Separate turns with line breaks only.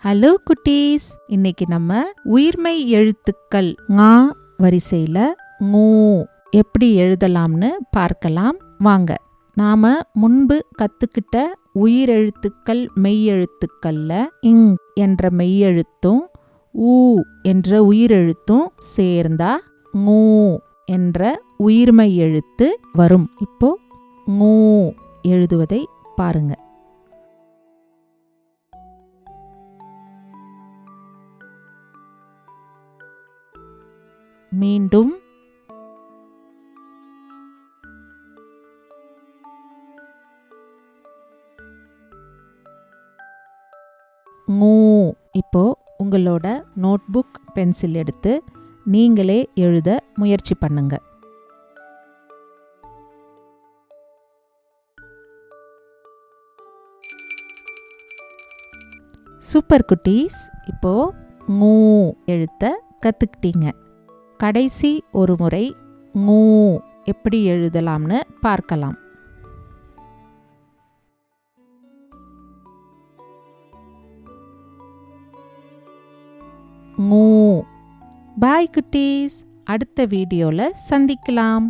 Hello குட்டீஸ், இன்னைக்கு நம்ம உயிர்மெய் எழுத்துக்கள் ஙா வரிசையில ngூ எப்படி எழுதலாம்னு பார்க்கலாம் வாங்க. நாம முன்பு கத்துக்கிட்ட உயிரெழுத்துக்கள் மெய்யெழுத்துக்கள்ல இங் என்ற மெய்யெழுத்தும் ஊ என்ற உயிரெழுத்தும் சேர்ந்தா ngூ என்ற உயிர்மெய் எழுத்து வரும். இப்போ ngூ எழுதுவதை பாருங்க. மீண்டும் ngூ. இப்போ உங்களோட நோட்புக் பென்சில் எடுத்து நீங்களே எழுத முயற்சி பண்ணுங்க. சூப்பர் குட்டீஸ், இப்போ ngூ எழுத்த கத்துக்கிட்டீங்க. கடைசி ஒரு முறை ngூ எப்படி எழுதலாம்னு பார்க்கலாம். ngூ. பாய் குட்டீஸ், அடுத்த வீடியோல சந்திக்கலாம்.